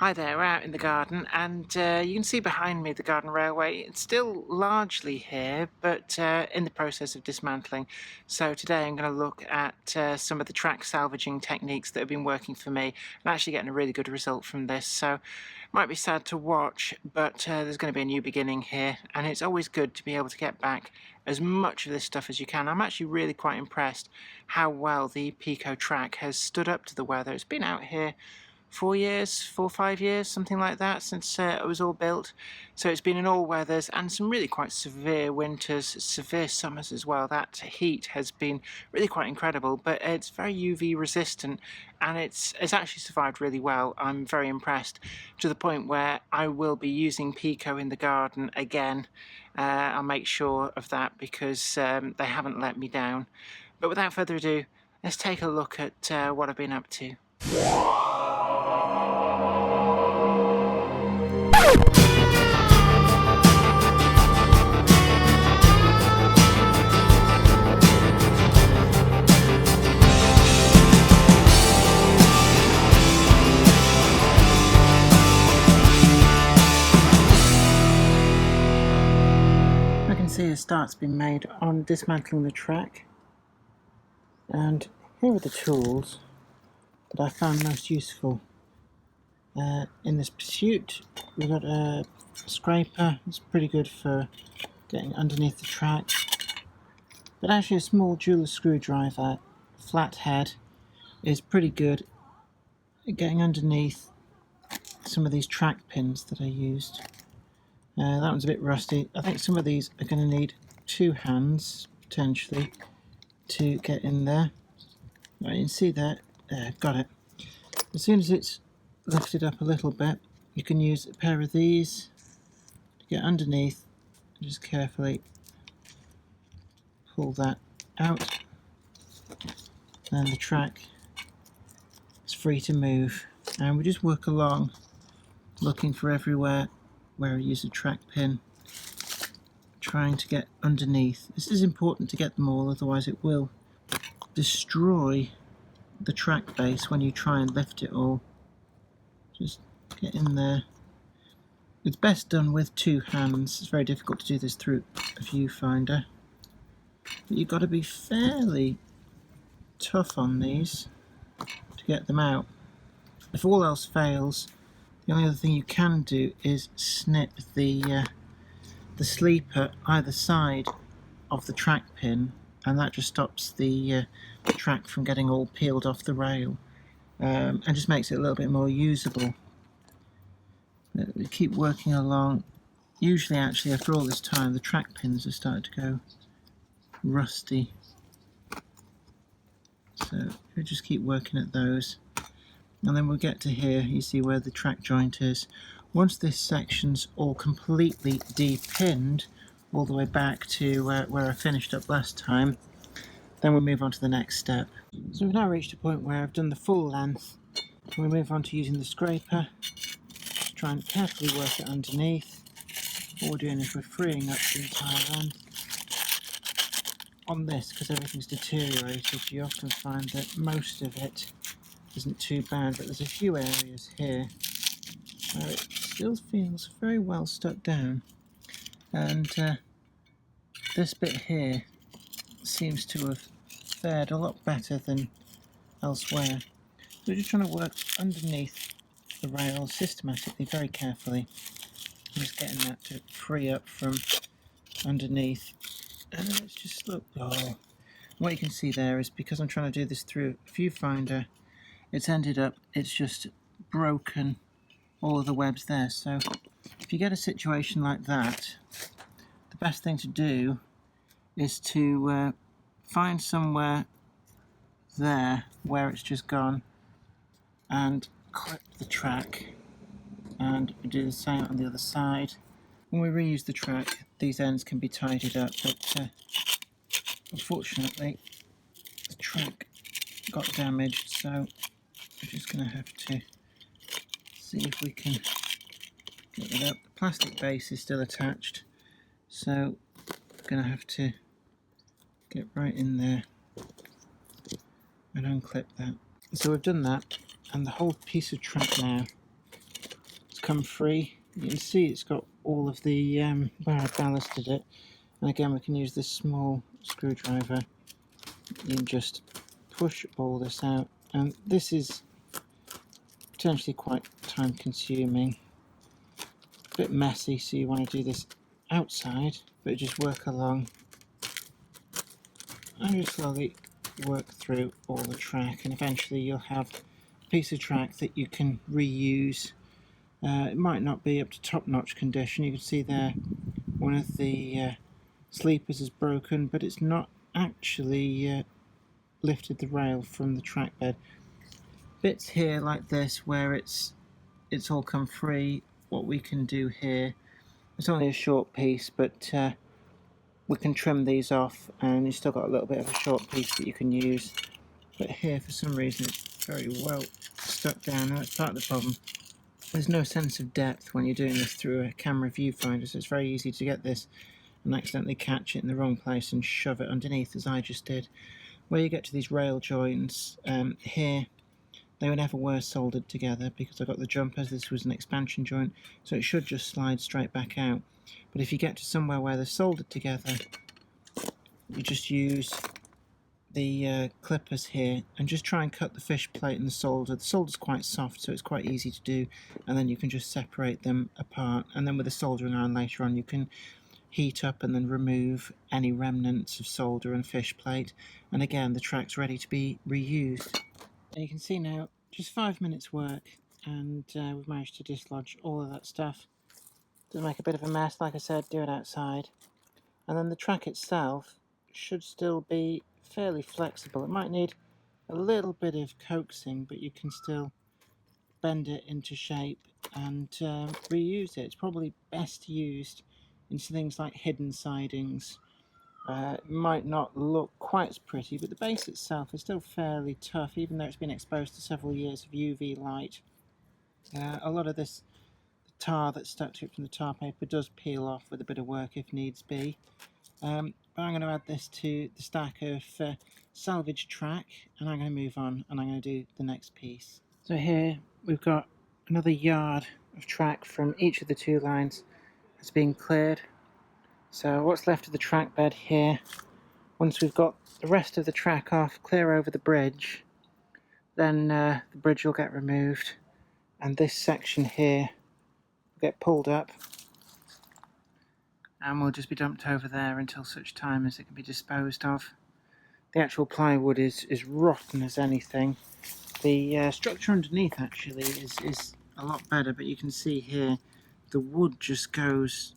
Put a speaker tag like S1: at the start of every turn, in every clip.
S1: Hi there, we're out in the garden, and you can see behind me the garden railway. It's still largely here, but in the process of dismantling. So today I'm going to look at some of the track salvaging techniques that have been working for me, and actually getting a really good result from this. So it might be sad to watch, but there's going to be a new beginning here, and it's always good to be able to get back as much of this stuff as you can. I'm actually really quite impressed how well the Pico track has stood up to the weather. It's been out here 4 years, 4 or 5 years, something like that, since it was all built. So it's been in all weathers and some really quite severe winters, severe summers as well. That heat has been really quite incredible, but it's very UV resistant, and it's actually survived really well. I'm very impressed, to the point where I will be using Pico in the garden again. I'll make sure of that because they haven't let me down. But without further ado, let's take a look at what I've been up to. I can see a start's been made on dismantling the track, and here are the tools that I found most useful in this pursuit. We've got a scraper. It's pretty good for getting underneath the track, but actually a small jeweler's screwdriver, flat head, is pretty good at getting underneath some of these track pins that I used. That one's a bit rusty. I think some of these are going to need two hands potentially to get in there. Right, you can see that. There, got it. As soon as it's lifted up a little bit, you can use a pair of these to get underneath and just carefully pull that out. Then the track is free to move, and we just work along looking for everywhere where I use a track pin, trying to get underneath. This is important to get them all, otherwise it will destroy the track base when you try and lift it all. Just get in there. It's best done with two hands. It's very difficult to do this through a viewfinder, but you've got to be fairly tough on these to get them out. If all else fails, the only other thing you can do is snip the sleeper either side of the track pin, and that just stops the track from getting all peeled off the rail, and just makes it a little bit more usable. We keep working along. Usually, actually, after all this time, the track pins are starting to go rusty, so we just keep working at those. And then we'll get to here. You see where the track joint is. Once this section's all completely de-pinned all the way back to where I finished up last time, then we'll move on to the next step. So we've now reached a point where I've done the full length. We move on to using the scraper. Just try and carefully work it underneath. What we're doing is we're freeing up the entire length. On this, because everything's deteriorated, you often find that most of it isn't too bad, but there's a few areas here where it still feels very well stuck down, and this bit here seems to have fared a lot better than elsewhere. So we're just trying to work underneath the rail systematically, very carefully. I'm just getting that to free up from underneath, and let's just look. Oh, what you can see there is, because I'm trying to do this through a viewfinder, it's just broken all of the webs there. So if you get a situation like that, the best thing to do is to find somewhere there where it's just gone and clip the track, and do the same on the other side. When we reuse the track, these ends can be tidied up, but unfortunately the track got damaged, so we're just going to have to see if we can get it up. The plastic base is still attached, so we're going to have to get right in there and unclip that. So we've done that, and the whole piece of track now come free. You can see it's got all of the where I ballasted it, and again we can use this small screwdriver. You can just push all this out, and this is potentially quite time consuming, a bit messy, so you want to do this outside, but just work along and just slowly work through all the track, and eventually you'll have a piece of track that you can reuse. It might not be up to top-notch condition. You can see there one of the sleepers is broken, but it's not actually lifted the rail from the track bed. Bits here like this where it's all come free, what we can do here, it's only a short piece, but we can trim these off and you've still got a little bit of a short piece that you can use. But here for some reason it's very well stuck down. Now that's part of the problem. There's no sense of depth when you're doing this through a camera viewfinder, so it's very easy to get this and accidentally catch it in the wrong place and shove it underneath, as I just did. Where you get to these rail joints, here they were never were soldered together because I got the jumpers. This was an expansion joint, so it should just slide straight back out. But if you get to somewhere where they're soldered together, you just use the clippers here and just try and cut the fish plate and the solder. The solder's quite soft, so it's quite easy to do, and then you can just separate them apart, and then with a soldering iron later on you can heat up and then remove any remnants of solder and fish plate, and again the track's ready to be reused. And you can see now just 5 minutes work, and we've managed to dislodge all of that stuff. Does make a bit of a mess, like I said, do it outside. And then the track itself should still be fairly flexible. It might need a little bit of coaxing, but you can still bend it into shape and reuse it. It's probably best used into things like hidden sidings. It might not look quite as pretty, but the base itself is still fairly tough, even though it's been exposed to several years of UV light. A lot of this tar that's stuck to it from the tar paper does peel off with a bit of work if needs be. But I'm going to add this to the stack of salvaged track, and I'm going to move on and I'm going to do the next piece. So here we've got another yard of track from each of the two lines that's been cleared. So what's left of the track bed here, once we've got the rest of the track off, clear over the bridge, then the bridge will get removed and this section here will get pulled up and will just be dumped over there until such time as it can be disposed of. The actual plywood is rotten as anything. The structure underneath actually is a lot better, but you can see here the wood just goes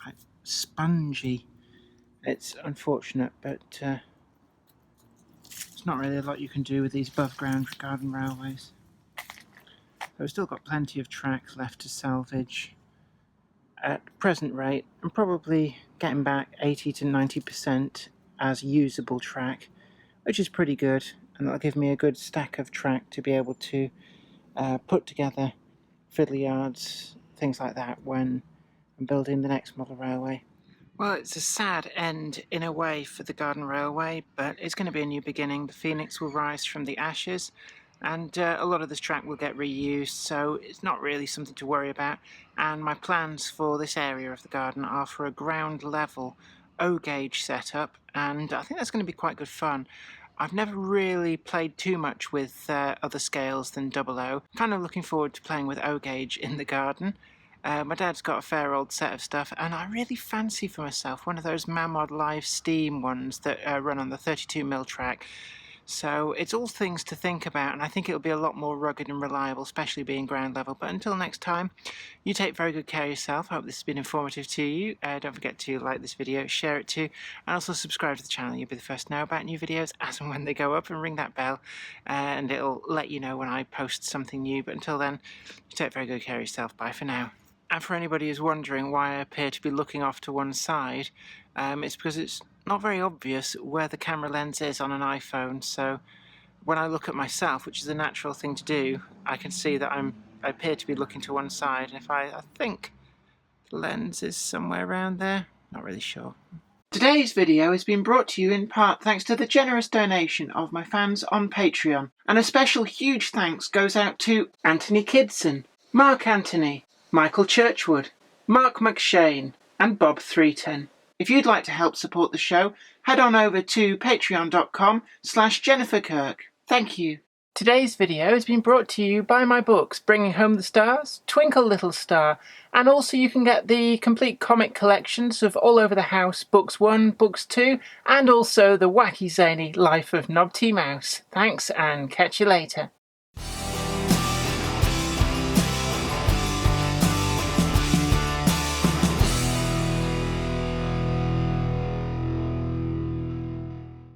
S1: like spongy. It's unfortunate, but there's not really a lot you can do with these above ground garden railways. So we've still got plenty of track left to salvage. At present rate, I'm probably getting back 80 to 90% as usable track, which is pretty good, and that'll give me a good stack of track to be able to put together fiddly yards, things like that, when I'm building the next model railway. Well, it's a sad end in a way for the garden railway, but it's going to be a new beginning. The phoenix will rise from the ashes, and a lot of this track will get reused, so it's not really something to worry about. And my plans for this area of the garden are for a ground level O-gauge setup, and I think that's going to be quite good fun. I've never really played too much with other scales than 00. I'm kind of looking forward to playing with O-gauge in the garden. My dad's got a fair old set of stuff, and I really fancy for myself one of those Mamod Live Steam ones that run on the 32mm track. So it's all things to think about, and I think it'll be a lot more rugged and reliable, especially being ground level. But until next time, you take very good care of yourself. I hope this has been informative to you. Don't forget to like this video, share it too, and also subscribe to the channel. You'll be the first to know about new videos as and when they go up, and ring that bell, and it'll let you know when I post something new. But until then, you take very good care of yourself. Bye for now. And for anybody who's wondering why I appear to be looking off to one side, it's because it's not very obvious where the camera lens is on an iPhone, so when I look at myself, which is a natural thing to do, I can see that I appear to be looking to one side, and if I think the lens is somewhere around there, not really sure. Today's video has been brought to you in part thanks to the generous donation of my fans on Patreon, and a special huge thanks goes out to Anthony Kidson, Mark Anthony, Michael Churchwood, Mark McShane, and Bob Threeton. If you'd like to help support the show, head on over to patreon.com/Jennifer Kirk. Thank you. Today's video has been brought to you by my books, Bringing Home the Stars, Twinkle Little Star, and also you can get the complete comic collections of All Over the House, Books 1, Books 2, and also the wacky zany Life of Knob T. Mouse. Thanks, and catch you later.